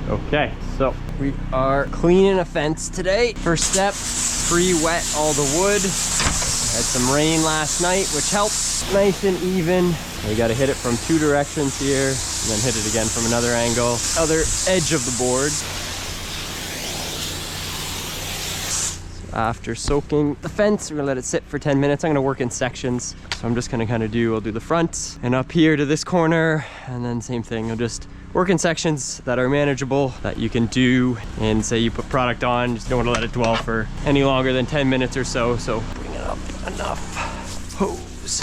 Okay, so we are cleaning a fence today. First step, pre-wet all the wood. Had some rain last night, which helps. Nice and even. You gotta hit it from 2 directions here, and then hit it again from another angle. Other edge of the board. After soaking the fence, we're gonna let it sit for 10 minutes. I'm gonna work in sections. So I'm just gonna kind of I'll do the front and up here to this corner, and then same thing. I'll just work in sections that are manageable, that you can do. And say you put product on, just don't wanna let it dwell for any longer than 10 minutes or so. So bring it up enough. Hose.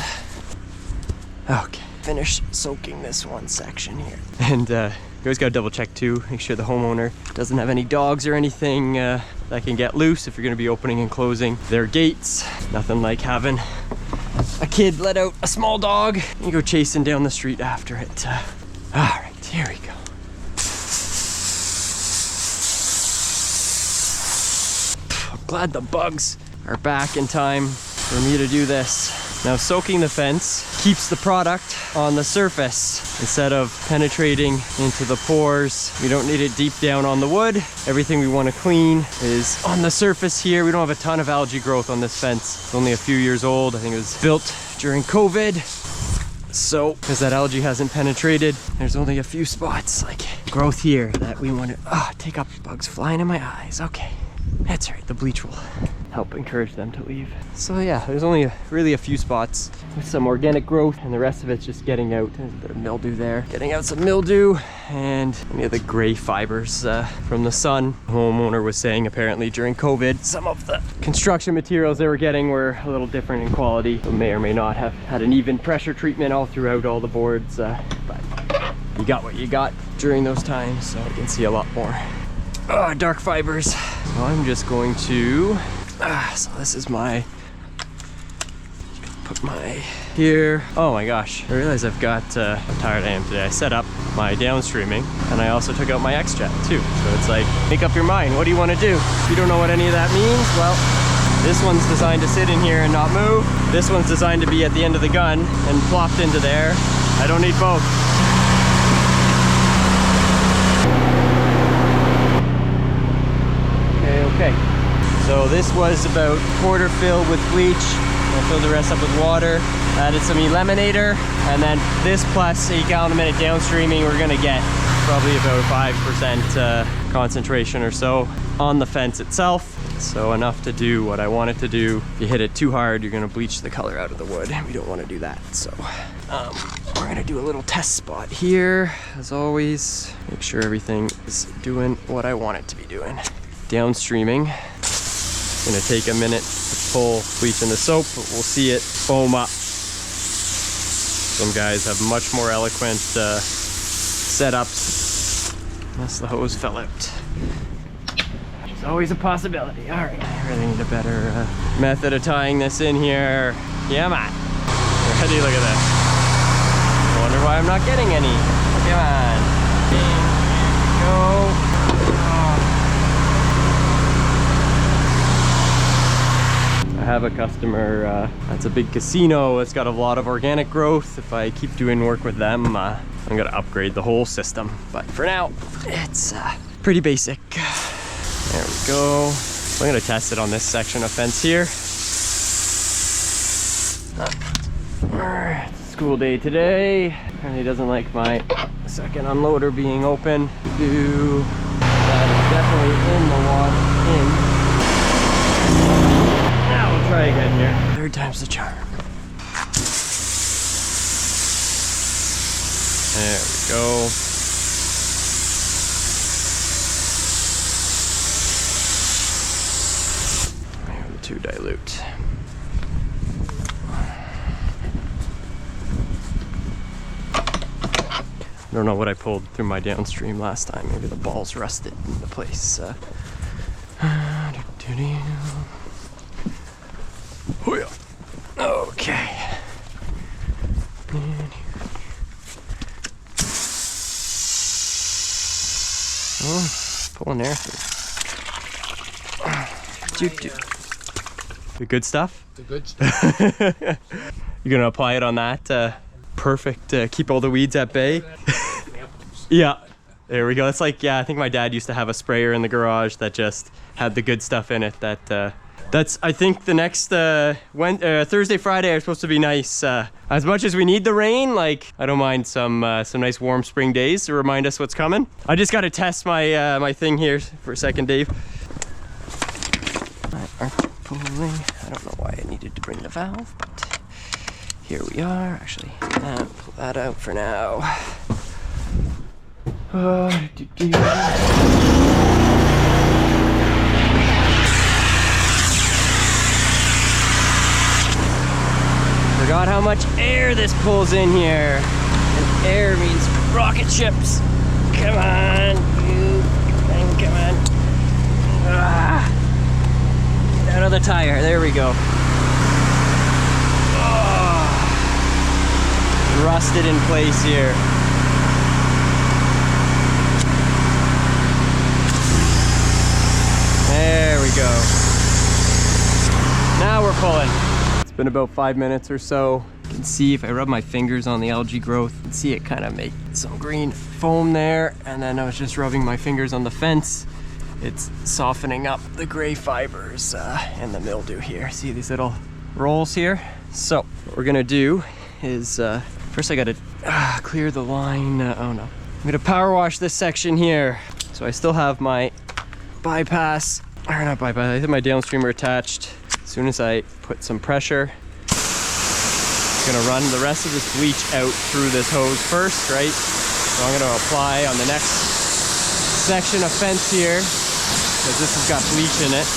Okay, finish soaking this one section here. And you always gotta double check too, make sure the homeowner doesn't have any dogs or anything that can get loose if you're gonna be opening and closing their gates. Nothing like having a kid let out a small dog and you go chasing down the street after it. All right, here we go. I'm glad the bugs are back in time for me to do this. Now, soaking the fence keeps the product on the surface instead of penetrating into the pores. We don't need it deep down on the wood. Everything we want to clean is on the surface here. We don't have a ton of algae growth on this fence. It's only a few years old. I think it was built during COVID. So, because that algae hasn't penetrated, there's only a few spots like growth here that we want to take up. Bugs flying in my eyes. Okay, that's all right. The bleach will help encourage them to leave. So yeah, there's only really a few spots with some organic growth, and the rest of it's just getting out. There's a bit of mildew there. Getting out some mildew and any of the gray fibers from the sun. The homeowner was saying apparently during COVID, some of the construction materials they were getting were a little different in quality. So may or may not have had an even pressure treatment all throughout all the boards, but you got what you got during those times, so you can see a lot more dark fibers. So I'm just going to so this is my, put my here. Oh my gosh, I realize I've got, how tired I am today. I set up my downstreaming and I also took out my X-Jet too. So it's like, make up your mind. What do you want to do? If you don't know what any of that means, well, this one's designed to sit in here and not move. This one's designed to be at the end of the gun and plopped into there. I don't need both. Okay. So this was about quarter filled with bleach. I filled the rest up with water. Added some eliminator, and then this plus 8 gallon a minute downstreaming, we're gonna get probably about 5% concentration or so on the fence itself. So enough to do what I want it to do. If you hit it too hard, you're gonna bleach the color out of the wood. We don't wanna do that. So we're gonna do a little test spot here, as always. Make sure everything is doing what I want it to be doing. Downstreaming. It's gonna take a minute to pull bleach in the soap, but we'll see it foam up. Some guys have much more eloquent setups, unless the hose fell out. It's always a possibility. All right, I really need a better method of tying this in here. Yeah, man. Ready? Look at this. I wonder why I'm not getting any. Come on. There we go. I have a customer that's a big casino. It's got a lot of organic growth. If I keep doing work with them, I'm gonna upgrade the whole system. But for now, it's pretty basic. There we go. So I'm gonna test it on this section of fence here. It's a school day today. Apparently doesn't like my second unloader being open. That is definitely in the water. Now we'll try again here. 3rd time's the charm. There we go. To dilute. I don't know what I pulled through my downstream last time. Maybe the balls rusted into place. Oh yeah. Okay. Oh, pulling air through. The good stuff? The good stuff. You're gonna apply it on that perfect, keep all the weeds at bay? Yeah. There we go. It's like, yeah, I think my dad used to have a sprayer in the garage that just had the good stuff in it. That's, I think the next Thursday, Friday are supposed to be nice. As much as we need the rain, like I don't mind some nice warm spring days to remind us what's coming. I just got to test my my thing here for a second, Dave. Pulling. I don't know why I needed to bring the valve, but here we are. Actually, pull that out for now. Forgot how much air this pulls in here. And air means rocket ships. Come on, you thing, come on. Get out of the tire, there we go. Oh, rusted in place here. There we go. Now we're pulling. It's been about 5 minutes or so. You can see if I rub my fingers on the algae growth, you can see it kind of make some green foam there. And then I was just rubbing my fingers on the fence. It's softening up the gray fibers and the mildew here. See these little rolls here? So what we're gonna do is, first I gotta clear the line. Oh no. I'm gonna power wash this section here. So I still have my bypass, or not bypass, I have my downstreamer attached. As soon as I put some pressure, I'm gonna run the rest of this bleach out through this hose first, right? So I'm gonna apply on the next section of fence here, because this has got bleach in it.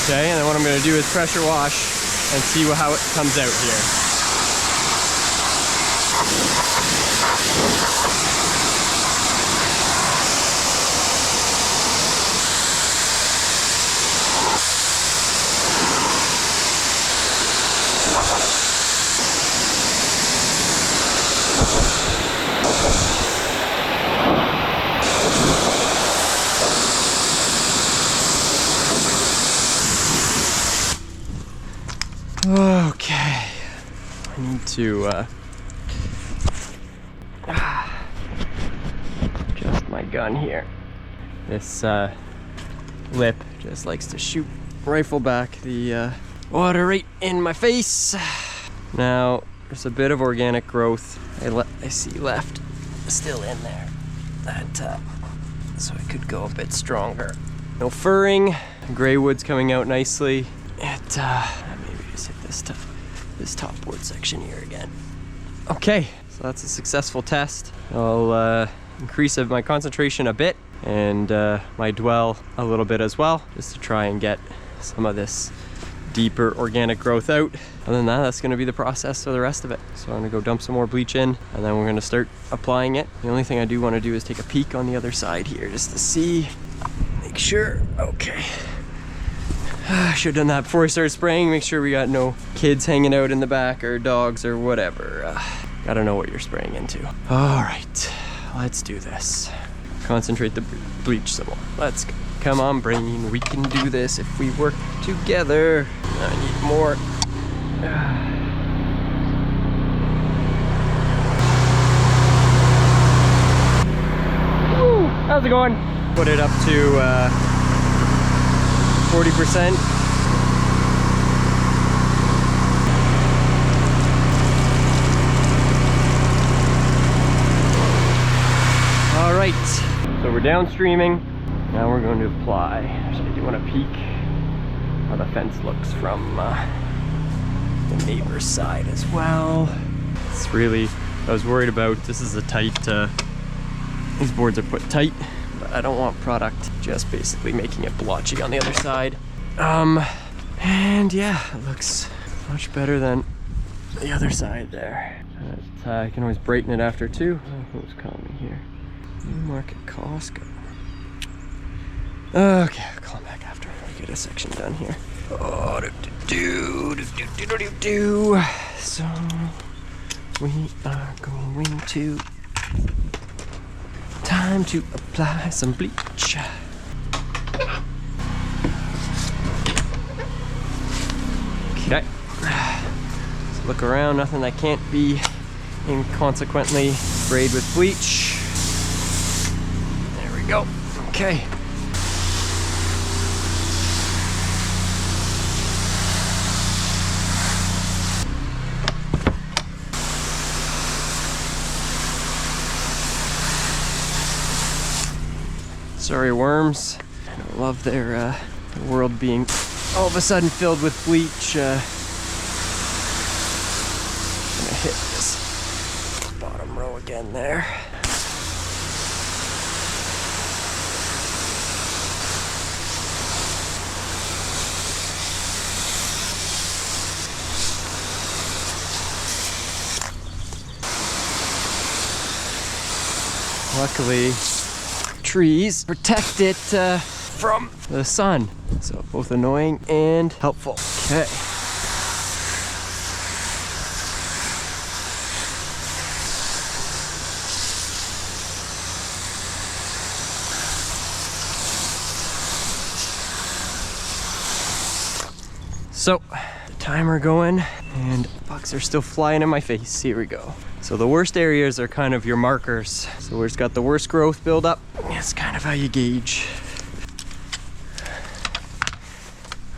Okay, and then what I'm gonna do is pressure wash and see how it comes out here. Okay, I need to adjust my gun here. This lip just likes to shoot rifle back the water right in my face. Now there's a bit of organic growth I see left still in there. That so it could go a bit stronger. No furring, gray wood's coming out nicely. It maybe just hit this top board section here again. Okay, so that's a successful test. I'll increase my concentration a bit and my dwell a little bit as well, just to try and get some of this deeper organic growth out. Other than that, that's going to be the process for the rest of it. So I'm going to go dump some more bleach in, and then we're going to start applying it. The only thing I do want to do is take a peek on the other side here just to see, make sure. Okay. I should have done that before I started spraying. Make sure we got no kids hanging out in the back or dogs or whatever. Gotta know what you're spraying into. All right, let's do this. Concentrate the bleach some more. Let's go. Come on, brain. We can do this if we work together. I need more. Woo, how's it going? Put it up to 40%. All right, so we're downstreaming. Now we're going to apply. Actually, I do want to peek how the fence looks from the neighbor's side as well. It's really, I was worried about, this is a tight, these boards are put tight, but I don't want product just basically making it blotchy on the other side. And yeah, it looks much better than the other side there. I can always brighten it after too. Oh, who's calling me here? Newmarket Costco. Okay, I'll call him back after we get a section done here. Oh, so we are going to, time to apply some bleach. Okay, let's look around, nothing that can't be inconsequently sprayed with bleach. we go. Okay. Sorry, worms. I love their the world being all of a sudden filled with bleach. I'm gonna hit this bottom row again there. Luckily, trees protect it from the sun. So both annoying and helpful. Okay. So, the timer going and bugs are still flying in my face. Here we go. So the worst areas are kind of your markers. So where it's got the worst growth buildup, it's kind of how you gauge.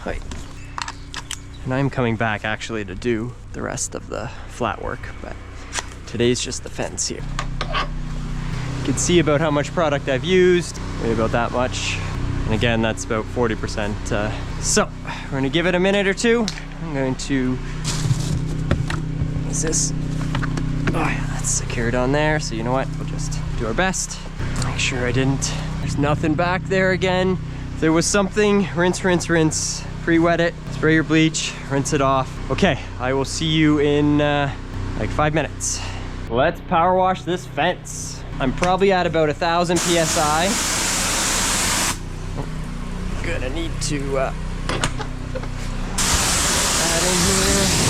Hi. And I'm coming back actually to do the rest of the flat work, but today's just the fence here. You can see about how much product I've used, maybe about that much. And again, that's about 40%. So we're gonna give it a minute or two. I'm going to, is this? Oh yeah, that's secured on there. So you know what, we'll just do our best. Make sure there's nothing back there again. If there was something, rinse, rinse, rinse. Pre-wet it, spray your bleach, rinse it off. Okay, I will see you in like 5 minutes. Let's power wash this fence. I'm probably at about 1,000 PSI. Gonna need to add in here.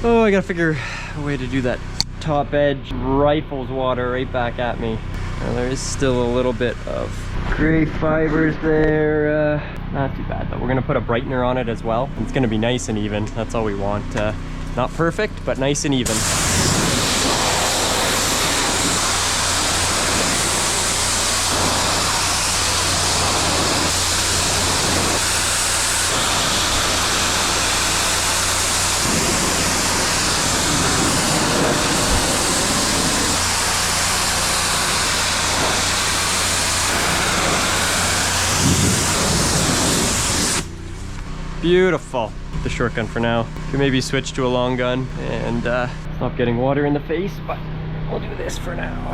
Oh, I gotta figure a way to do that top edge. Rifles water right back at me. Now, there is still a little bit of gray fibers there. Not too bad, but we're gonna put a brightener on it as well. It's gonna be nice and even. That's all we want. Not perfect, but nice and even. Beautiful. The short gun for now. Could maybe switch to a long gun and stop getting water in the face, but we'll do this for now.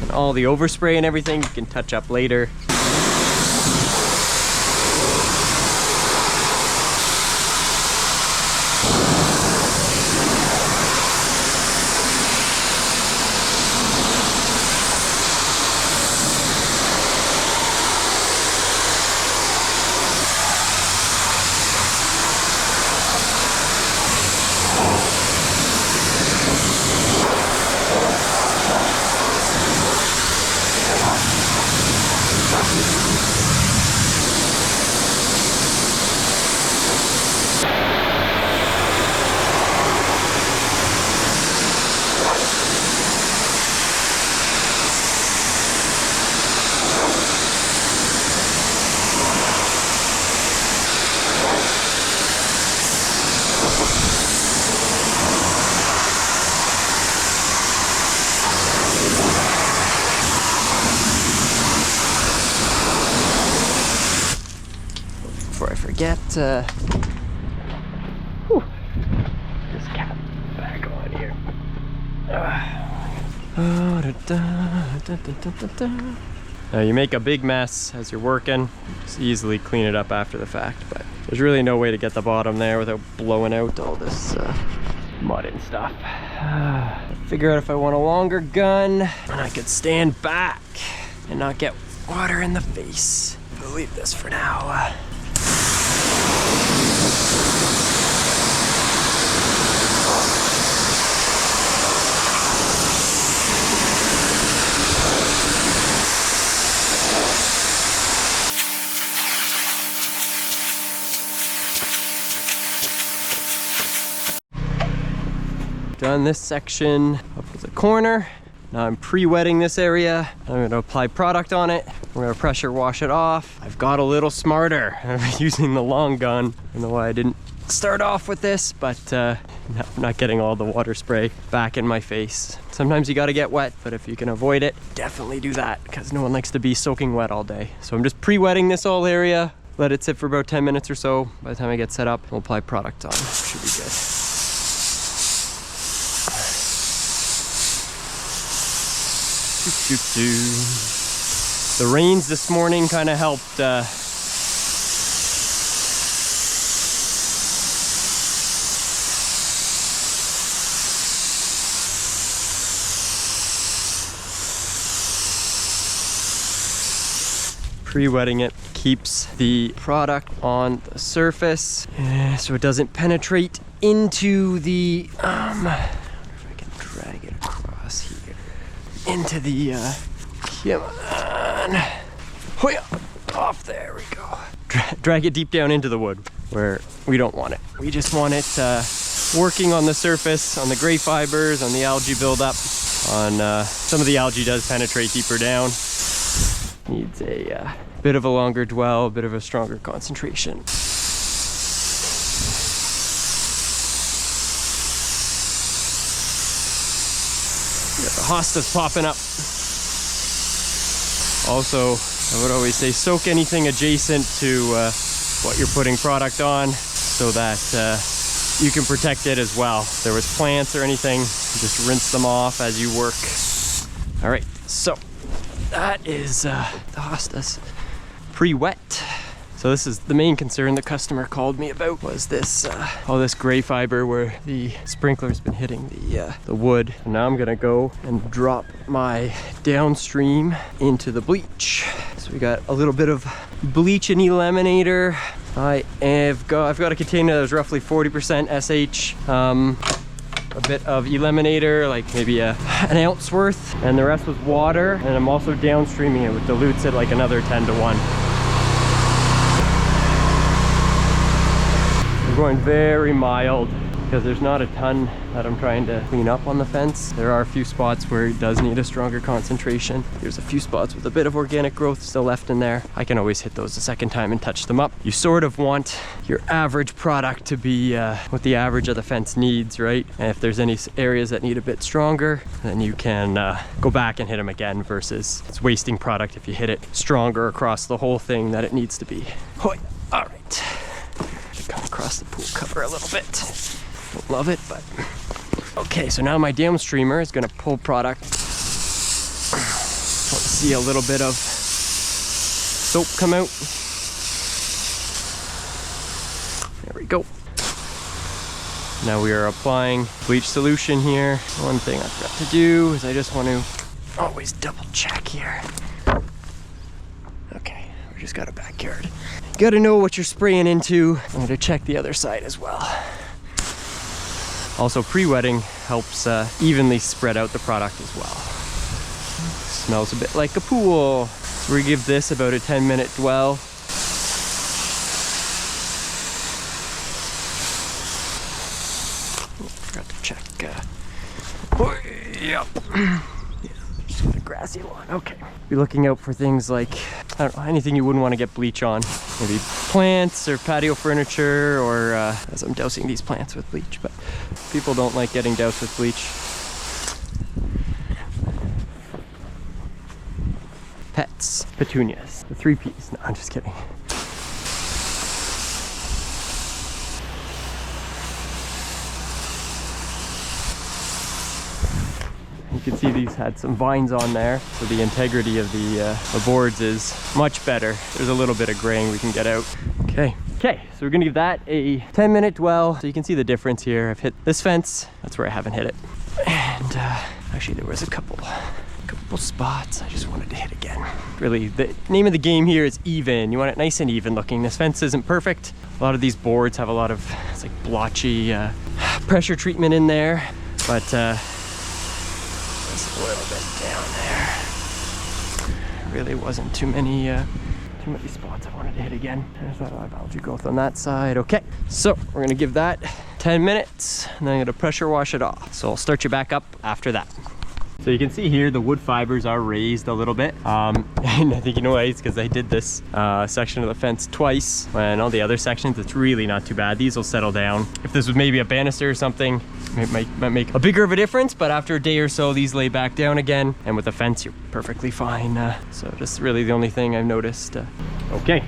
And all the overspray and everything you can touch up later. Before I forget, this cap back on here. Now you make a big mess as you're working. Just easily clean it up after the fact, but There's really no way to get the bottom there without blowing out all this mud and stuff. Figure out if I want a longer gun and I could stand back and not get water in the face. I'll leave this for now. Done this section up to the corner. Now I'm pre-wetting this area. I'm gonna apply product on it. We're gonna pressure wash it off. I've got a little smarter. I'm using the long gun. I don't know why I didn't start off with this, but I'm not getting all the water spray back in my face. Sometimes you gotta get wet, but if you can avoid it, definitely do that, because no one likes to be soaking wet all day. So I'm just pre-wetting this whole area. Let it sit for about 10 minutes or so. By the time I get set up, we'll apply product on. Should be good. The rains this morning kind of helped pre-wetting it keeps the product on the surface so it doesn't penetrate into the I wonder if I can drag it across here into the come on, off, there we go. Drag it deep down into the wood where we don't want it. We just want it working on the surface, on the gray fibers, on the algae buildup. On some of the algae does penetrate deeper down. Needs a bit of a longer dwell, a bit of a stronger concentration. The hostas popping up. Also, I would always say soak anything adjacent to what you're putting product on so that you can protect it as well. If there was plants or anything, just rinse them off as you work. All right, so that is the hostas pre-wet. So this is the main concern the customer called me about, was this all this gray fiber where the sprinkler's been hitting the wood. And now I'm gonna go and drop my downstream into the bleach. So we got a little bit of bleach and eliminator. I've got a container that's roughly 40% SH. A bit of eliminator, like maybe an ounce worth, and the rest was water. And I'm also downstreaming it, which dilutes it like another 10 to 1. I'm going very mild because there's not a ton that I'm trying to clean up on the fence. There are a few spots where it does need a stronger concentration. There's a few spots with a bit of organic growth still left in there. I can always hit those a second time and touch them up. You sort of want your average product to be what the average of the fence needs, right? And if there's any areas that need a bit stronger, then you can go back and hit them again, versus it's wasting product if you hit it stronger across the whole thing that it needs to be. Hoi. All right. Come across the pool cover a little bit. Don't love it, but okay. So now my downstreamer is going to pull product. Want to see a little bit of soap come out. There we go. Now we are applying bleach solution here. One thing I forgot to do is I just want to always double check here. Okay, we just got a backyard. You gotta know what you're spraying into. I'm gonna check the other side as well. Also, pre-wetting helps evenly spread out the product as well. Smells a bit like a pool. So we give this about a 10-minute dwell. Forgot to check. Yep. Just got a grassy lawn. Okay. Be looking out for things like, I don't know, anything you wouldn't want to get bleach on. Maybe plants or patio furniture, or as I'm dousing these plants with bleach, but people don't like getting doused with bleach. Pets, petunias, the 3Ps. No, I'm just kidding. You can see these had some vines on there, so the integrity of the boards is much better. There's a little bit of graying we can get out. Okay, Okay, so we're gonna give that a 10-minute dwell. So you can see the difference here. I've hit this fence, that's where I haven't hit it. And actually there was a couple spots I just wanted to hit again. Really, the name of the game here is even. You want it nice and even looking. This fence isn't perfect. A lot of these boards have a lot of, it's like blotchy pressure treatment in there, but just a little bit down there. Really wasn't too many spots I wanted to hit again. There's a lot of algae growth on that side. Okay, so we're gonna give that 10 minutes and then I'm gonna pressure wash it off. So I'll start you back up after that. So you can see here the wood fibers are raised a little bit. And I think you know why, it's because I did this section of the fence twice. And all the other sections, it's really not too bad. These will settle down. If this was maybe a banister or something, it might make a bigger of a difference, but after a day or so, these lay back down again. And with the fence, you're perfectly fine. So just really the only thing I've noticed. Okay,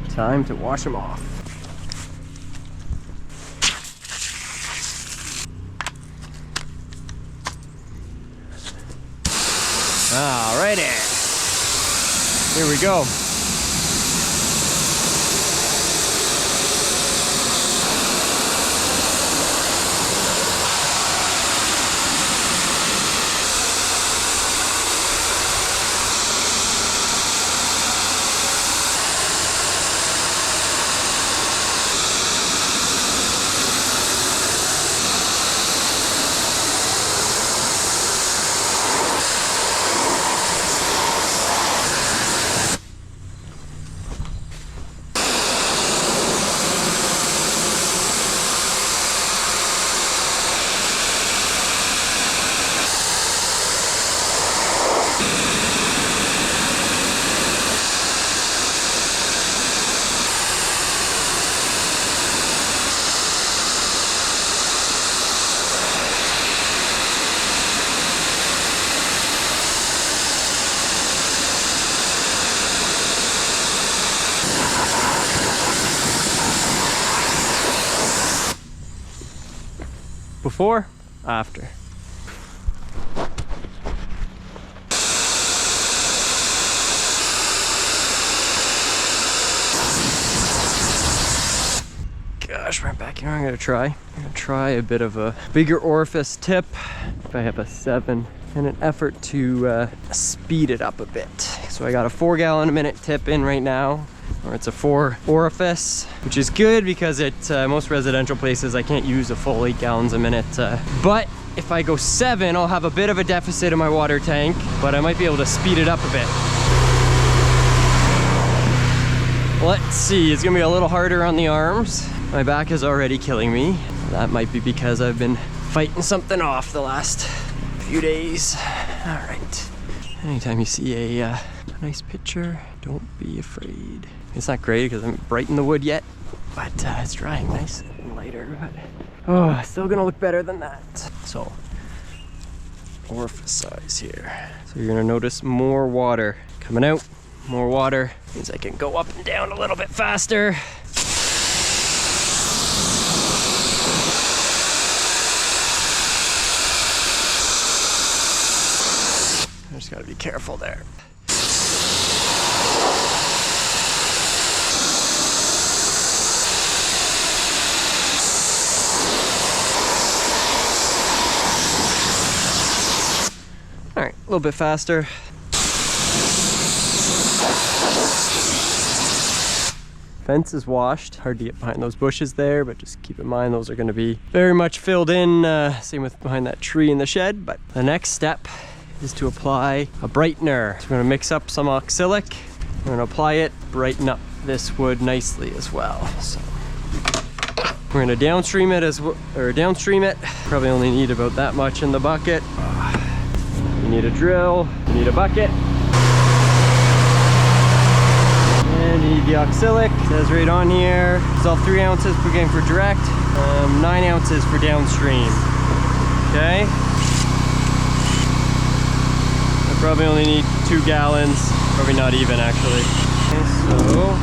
time to wash them off. Alrighty, here we go. Before, after. Gosh, right back here, I'm gonna try a bit of a bigger orifice tip. If I have a 7 and an effort to speed it up a bit. So I got a 4 gallon a minute tip in right now. Or it's a 4 orifice, which is good because at most residential places I can't use a full 8 gallons a minute. But if I go 7, I'll have a bit of a deficit in my water tank, but I might be able to speed it up a bit. Let's see, it's gonna be a little harder on the arms. My back is already killing me. That might be because I've been fighting something off the last few days. All right, anytime you see a nice picture, don't be afraid. It's not great because I haven't brightened the wood yet, but it's drying nice and lighter. But oh, still gonna look better than that. So, orifice size here. So you're gonna notice more water coming out. More water means I can go up and down a little bit faster. I just gotta be careful there. All right, a little bit faster. Fence is washed. Hard to get behind those bushes there, but just keep in mind those are going to be very much filled in. Same with behind that tree in the shed. But the next step is to apply a brightener. So we're going to mix up some oxalic. We're going to apply it, brighten up this wood nicely as well. So we're going to downstream it Probably only need about that much in the bucket. You need a drill, you need a bucket, and you need the oxalic. It says right on here, dissolve 3 ounces per gallon for direct, 9 ounces for downstream. Okay. I probably only need 2 gallons, probably not even actually. Okay, so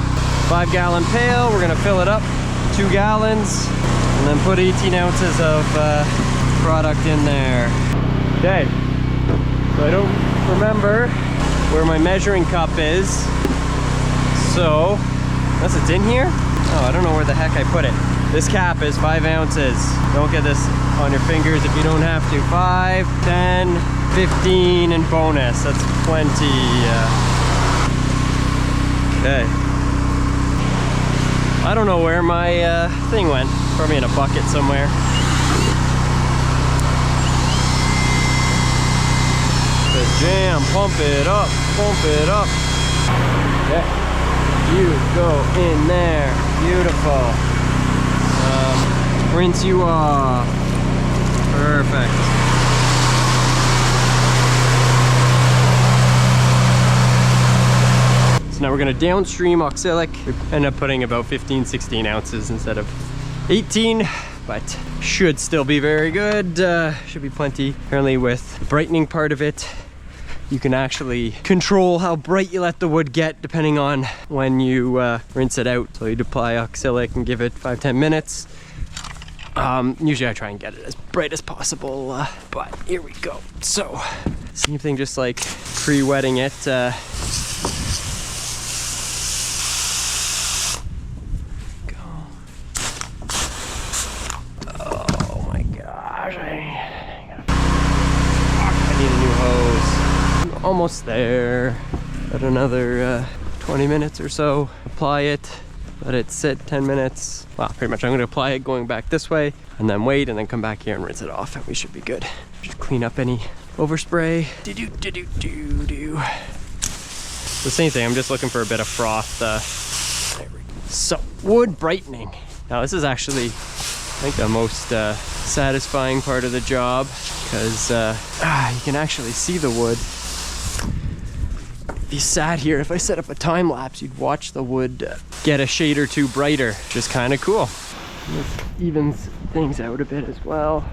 5 gallon pail, we're gonna fill it up, 2 gallons, and then put 18 ounces of product in there. Okay. So I don't remember where my measuring cup is. So, unless it's in here, Oh, I don't know where the heck I put it. This cap is 5 ounces. Don't get this on your fingers if you don't have to. 5, 10, 15 and bonus. That's plenty. Okay. I don't know where my thing went. Probably in a bucket somewhere. The jam, pump it up, pump it up. Okay. You go in there. Beautiful. Rinse you off. Perfect. So now we're gonna downstream oxalic. We end up putting about 15, 16 ounces instead of 18, but should still be very good. Should be plenty. Apparently with the brightening part of it, you can actually control how bright you let the wood get depending on when you rinse it out. So you'd apply oxalic and give it 5-10 minutes. Usually I try and get it as bright as possible, but here we go. So, same thing, just like pre-wetting it. Go. Oh my gosh, I need a new hose. Almost there. Got another 20 minutes or so. Apply it. Let it sit 10 minutes. Well, pretty much I'm gonna apply it going back this way and then wait and then come back here and rinse it off and we should be good. Just clean up any overspray. The same thing, I'm just looking for a bit of froth. There we go. So, wood brightening. Now this is actually, I think, the most satisfying part of the job because you can actually see the wood. If you sat here, if I set up a time lapse, you'd watch the wood get a shade or two brighter, which is kind of cool. This evens things out a bit as well.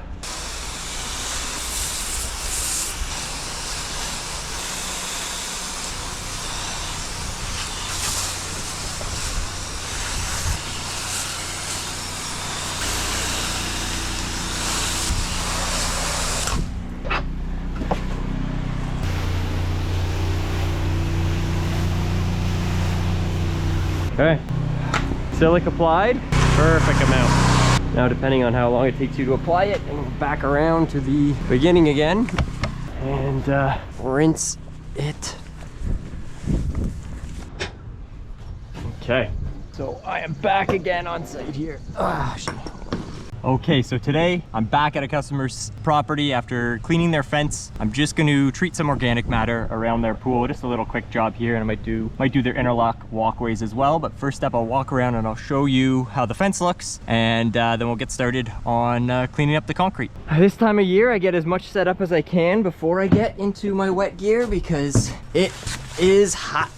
Okay, silic applied, perfect amount. Now depending on how long it takes you to apply it, and we'll back around to the beginning again and rinse it. Okay, so I am back again on site here. Okay, so today I'm back at a customer's property after cleaning their fence. I'm just going to treat some organic matter around their pool. Just a little quick job here, and I might do their interlock walkways as well. But first step, I'll walk around and I'll show you how the fence looks, and then we'll get started on cleaning up the concrete. This time of year, I get as much set up as I can before I get into my wet gear because it is hot.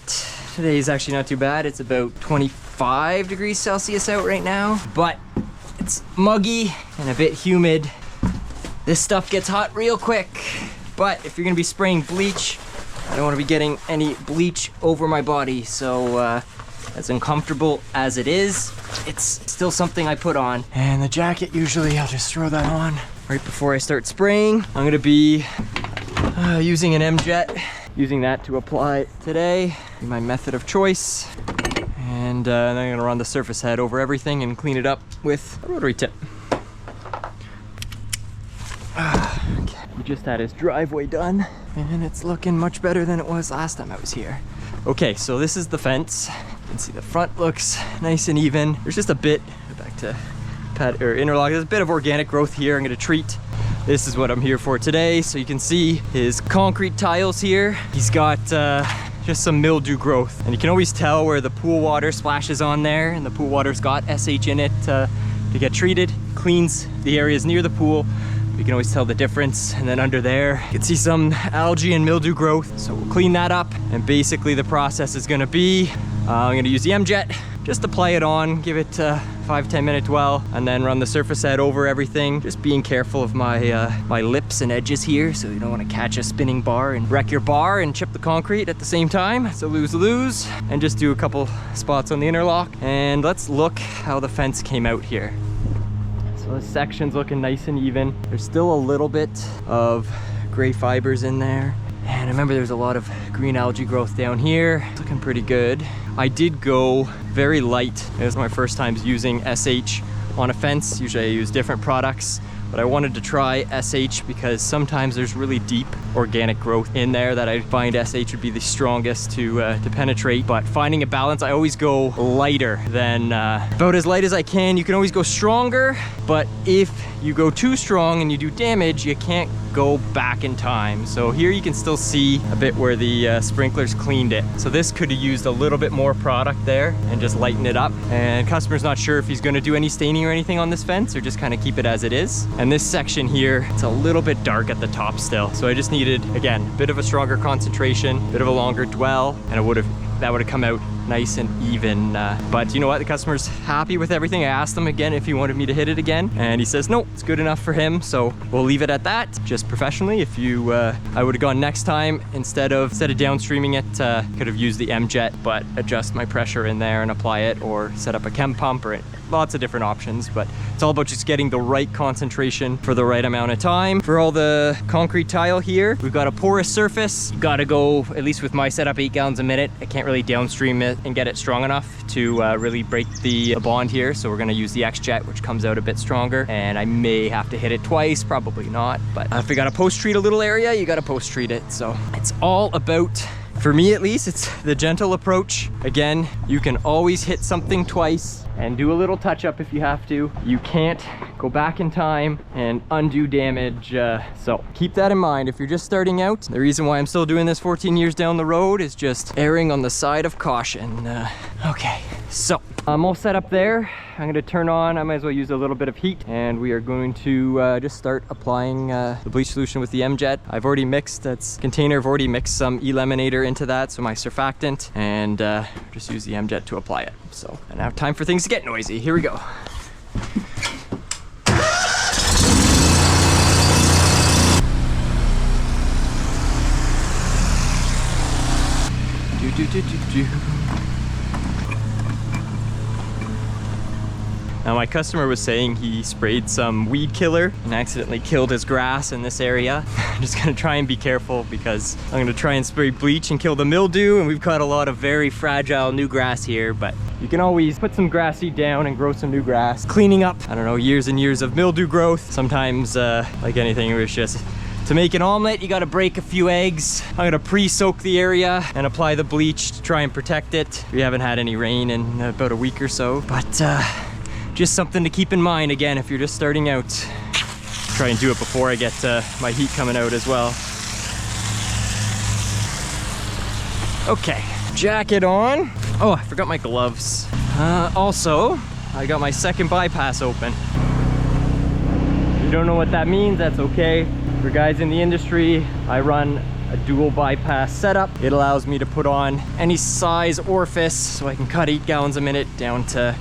Today is actually not too bad. It's about 25 degrees Celsius out right now, but it's muggy and a bit humid. This stuff gets hot real quick, but if you're gonna be spraying bleach, I don't want to be getting any bleach over my body. So as uncomfortable as it is, it's still something I put on. And the jacket, usually I'll just throw that on right before I start spraying. I'm gonna be using an M-Jet, using that to apply today. My method of choice. And then I'm gonna run the surface head over everything and clean it up with a rotary tip. Okay. We just had his driveway done and it's looking much better than it was last time I was here. Okay, so this is the fence. You can see the front looks nice and even. There's just a bit, back to patio or interlock, there's a bit of organic growth here. I'm gonna treat. This is what I'm here for today. So you can see his concrete tiles here. He's got just some mildew growth, and you can always tell where the pool water splashes on there, and the pool water's got SH in it to get treated. Cleans the areas near the pool. You can always tell the difference. And then under there, you can see some algae and mildew growth. So we'll clean that up, and basically the process is gonna be, I'm gonna use the M-Jet, just apply it on, give it a 5-10 minute dwell, and then run the surface head over everything. Just being careful of my my lips and edges here, so you don't want to catch a spinning bar and wreck your bar and chip the concrete at the same time. So lose. And just do a couple spots on the interlock. And let's look how the fence came out here. So this section's looking nice and even. There's still a little bit of gray fibers in there. And I remember there's a lot of green algae growth down here. It's looking pretty good. I did go very light. It was my first time using SH on a fence. Usually I use different products, but I wanted to try SH because sometimes there's really deep organic growth in there that I find SH would be the strongest to penetrate. But finding a balance, I always go lighter than, about as light as I can. You can always go stronger, but if you go too strong and you do damage, you can't go back in time. So here you can still see a bit where the sprinklers cleaned it. So this could have used a little bit more product there and just lighten it up. And customer's not sure if he's gonna do any staining or anything on this fence or just kind of keep it as it is. And this section here, it's a little bit dark at the top still. So I just needed, again, a bit of a stronger concentration, a bit of a longer dwell, and that would have come out nice and even. But you know what? The customer's happy with everything. I asked him again if he wanted me to hit it again, and he says, no, it's good enough for him. So we'll leave it at that, just professionally. If you, I would have gone next time, instead of downstreaming it, could have used the M-Jet, but adjust my pressure in there and apply it, or set up a chem pump, or lots of different options. But it's all about just getting the right concentration for the right amount of time. For all the concrete tile here, we've got a porous surface. You gotta go, at least with my setup, 8 gallons a minute. I can't really downstream it and get it strong enough to really break the bond here. So we're gonna use the X-Jet, which comes out a bit stronger, and I may have to hit it twice, probably not. But if we gotta post-treat a little area, you gotta post-treat it. So it's all about, for me at least, it's the gentle approach. Again, you can always hit something twice and do a little touch up if you have to. You can't go back in time and undo damage. So keep that in mind if you're just starting out. The reason why I'm still doing this 14 years down the road is just erring on the side of caution. Okay, so I'm all set up there. I'm gonna turn on, I might as well use a little bit of heat, and we are going to just start applying the bleach solution with the M-Jet. I've already mixed, that's container, I've already mixed some eliminator into that, so my surfactant, and just use the M-Jet to apply it. So, and now time for things to get noisy. Here we go. Now my customer was saying he sprayed some weed killer and accidentally killed his grass in this area. I'm just gonna try and be careful because I'm gonna try and spray bleach and kill the mildew, and we've got a lot of very fragile new grass here, but you can always put some grass seed down and grow some new grass. Cleaning up, I don't know, years and years of mildew growth. Sometimes, like anything, it was just, to make an omelet, you gotta break a few eggs. I'm gonna pre-soak the area and apply the bleach to try and protect it. We haven't had any rain in about a week or so, but just something to keep in mind, again, if you're just starting out. Try and do it before I get my heat coming out as well. Okay, jacket on. Oh, I forgot my gloves. Also, I got my second bypass open. If you don't know what that means, that's okay. For guys in the industry, I run a dual bypass setup. It allows me to put on any size orifice, so I can cut 8 gallons a minute down to,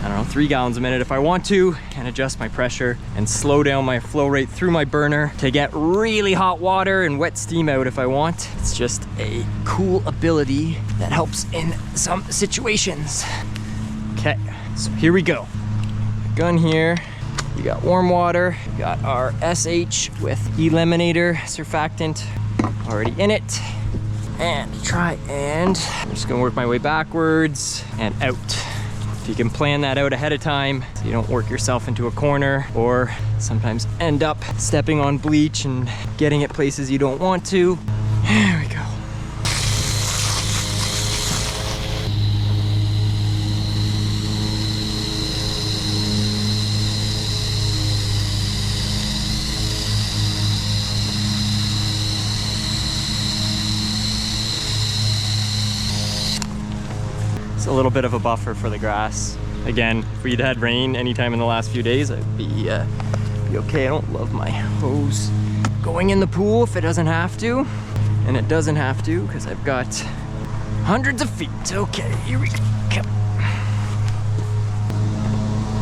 I don't know, 3 gallons a minute if I want to, and adjust my pressure and slow down my flow rate through my burner to get really hot water and wet steam out if I want. It's just a cool ability that helps in some situations. Okay, so here we go. Gun here. We got warm water. We got our SH with eliminator surfactant already in it. And try and, I'm just gonna work my way backwards and out. If you can plan that out ahead of time so you don't work yourself into a corner or sometimes end up stepping on bleach and getting it places you don't want to. There we go. It's a little bit of a buffer for the grass. Again, if we'd had rain anytime in the last few days, I'd be okay. I don't love my hose going in the pool if it doesn't have to. And it doesn't have to because I've got hundreds of feet. Okay, here we go.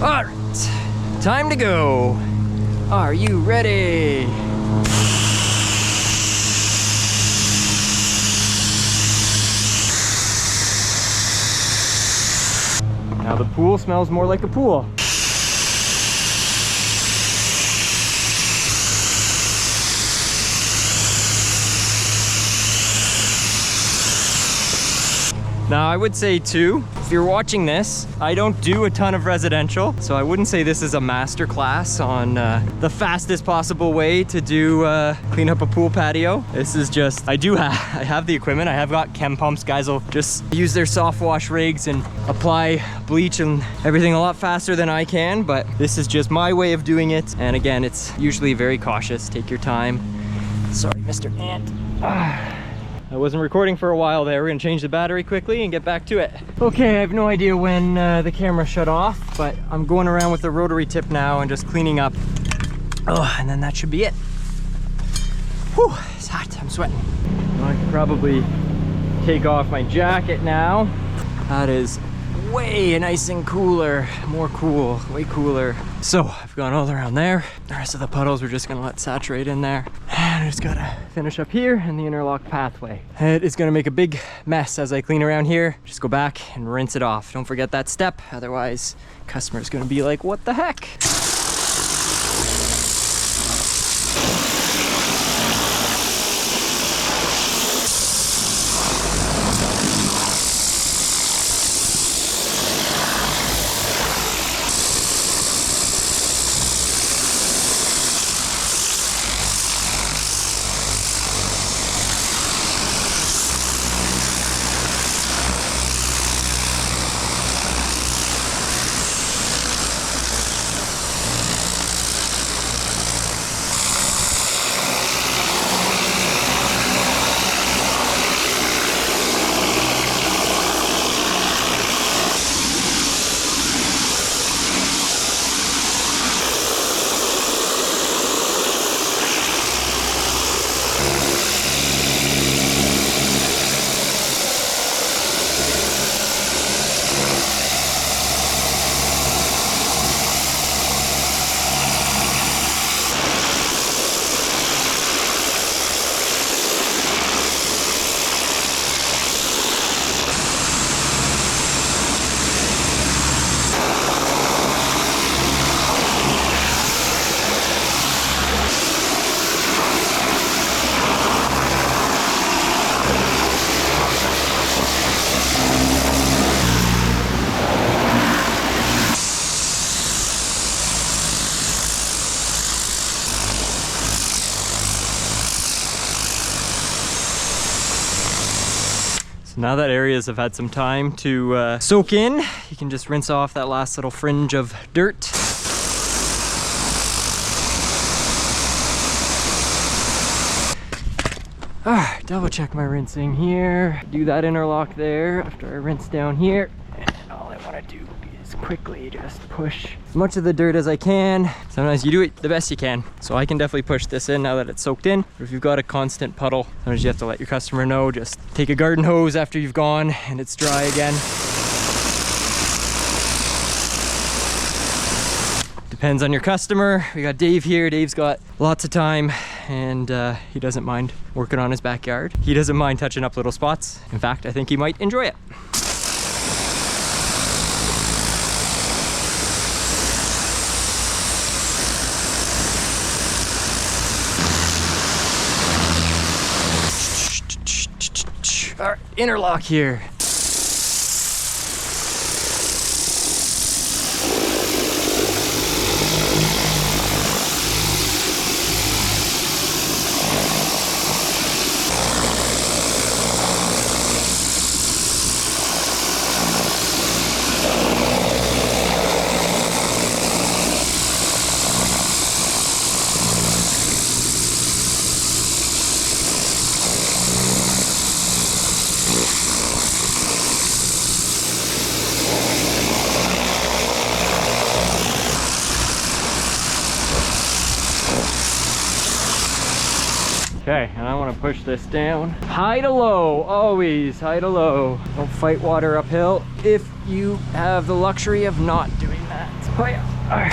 All right, time to go. Are you ready? Now the pool smells more like a pool. Now I would say too, if you're watching this, I don't do a ton of residential, so I wouldn't say this is a master class on the fastest possible way to do clean up a pool patio. This is just, I have the equipment. I have got chem pumps. Guys will just use their soft wash rigs and apply bleach and everything a lot faster than I can, but this is just my way of doing it. And again, it's usually very cautious. Take your time. Sorry, Mr. Ant. I wasn't recording for a while there. We're gonna change the battery quickly and get back to it. Okay, I have no idea when the camera shut off, but I'm going around with the rotary tip now and just cleaning up. Oh, and then that should be it. Whew, it's hot, I'm sweating. I can probably take off my jacket now. That is way nice and cooler, more cool, way cooler. So I've gone all around there. The rest of the puddles we're just gonna let saturate in there. And I just gotta finish up here in the interlock pathway. It is gonna make a big mess as I clean around here. Just go back and rinse it off. Don't forget that step, otherwise customer's gonna be like, what the heck? Now that areas have had some time to soak in, you can just rinse off that last little fringe of dirt. Alright, double check my rinsing here. Do that interlock there after I rinse down here. And all I want to do is quickly just push as much of the dirt as I can. Sometimes you do it the best you can. So I can definitely push this in now that it's soaked in. Or if you've got a constant puddle, sometimes you have to let your customer know. Just take a garden hose after you've gone and it's dry again. Depends on your customer. We got Dave here. Dave's got lots of time and he doesn't mind working on his backyard. He doesn't mind touching up little spots. In fact, I think he might enjoy it. Our interlock here. Okay, and I want to push this down. High to low, always high to low. Don't fight water uphill if you have the luxury of not doing that. Oh yeah, all right.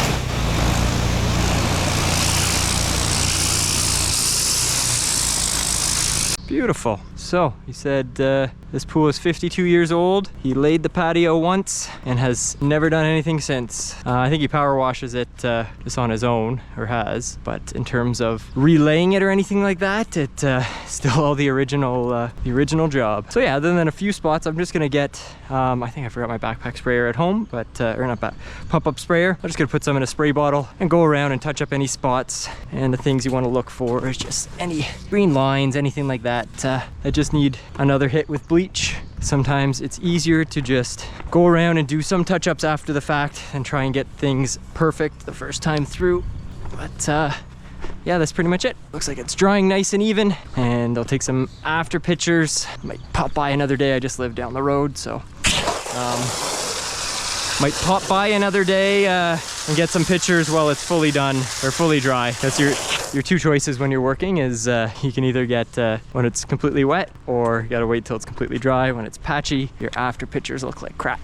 Beautiful. So he said this pool is 52 years old. He laid the patio once and has never done anything since. I think he power washes it just on his own, or has, but in terms of relaying it or anything like that, it still all the original job. So yeah, other than a few spots, I'm just gonna get I think I forgot my backpack sprayer at home, but or not pump-up sprayer. I'm just gonna put some in a spray bottle and go around and touch up any spots. And the things you want to look for is just any green lines, anything like that that just need another hit with bleach. Sometimes it's easier to just go around and do some touch-ups after the fact and try and get things perfect the first time through. But yeah, that's pretty much it. Looks like it's drying nice and even, and I'll take some after pictures. Might pop by another day. I just live down the road, so might pop by another day and get some pictures while it's fully done or fully dry. That's your two choices when you're working is you can either get when it's completely wet, or you gotta wait till it's completely dry. When it's patchy, your after pictures look like crap.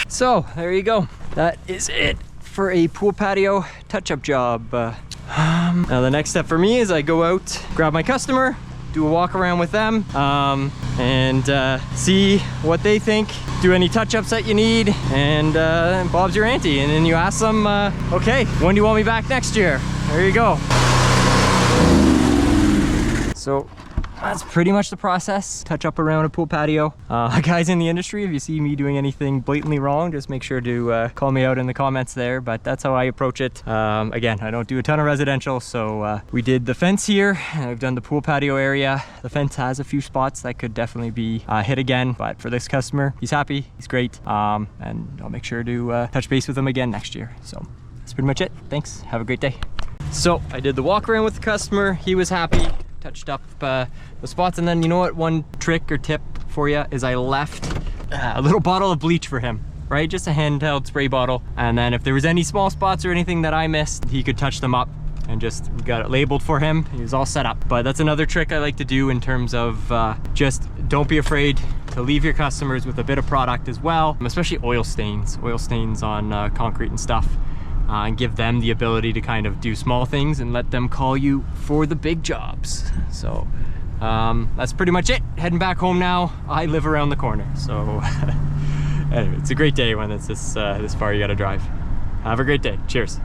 So there you go. That is it for a pool patio touch-up job. Now the next step for me is I go out, grab my customer, do a walk around with them, and see what they think, do any touch-ups that you need, and Bob's your auntie. And then you ask them, okay, when do you want me back next year? There you go. So that's pretty much the process. Touch up around a pool patio. Guys in the industry, if you see me doing anything blatantly wrong, just make sure to call me out in the comments there, but that's how I approach it. Again, I don't do a ton of residential, so we did the fence here, and I've done the pool patio area. The fence has a few spots that could definitely be hit again, but for this customer, he's happy, he's great, and I'll make sure to touch base with him again next year. So that's pretty much it. Thanks, have a great day. So I did the walk around with the customer, he was happy, touched up the spots, and then you know what, one trick or tip for you is I left a little bottle of bleach for him, right? Just a handheld spray bottle, and then if there was any small spots or anything that I missed, he could touch them up, and just got it labeled for him. He was all set up. But that's another trick I like to do in terms of just don't be afraid to leave your customers with a bit of product as well, especially oil stains on concrete and stuff. And give them the ability to kind of do small things and let them call you for the big jobs. So that's pretty much it. Heading back home now. I live around the corner, so anyway, it's a great day when it's this far you gotta drive. Have a great day. Cheers.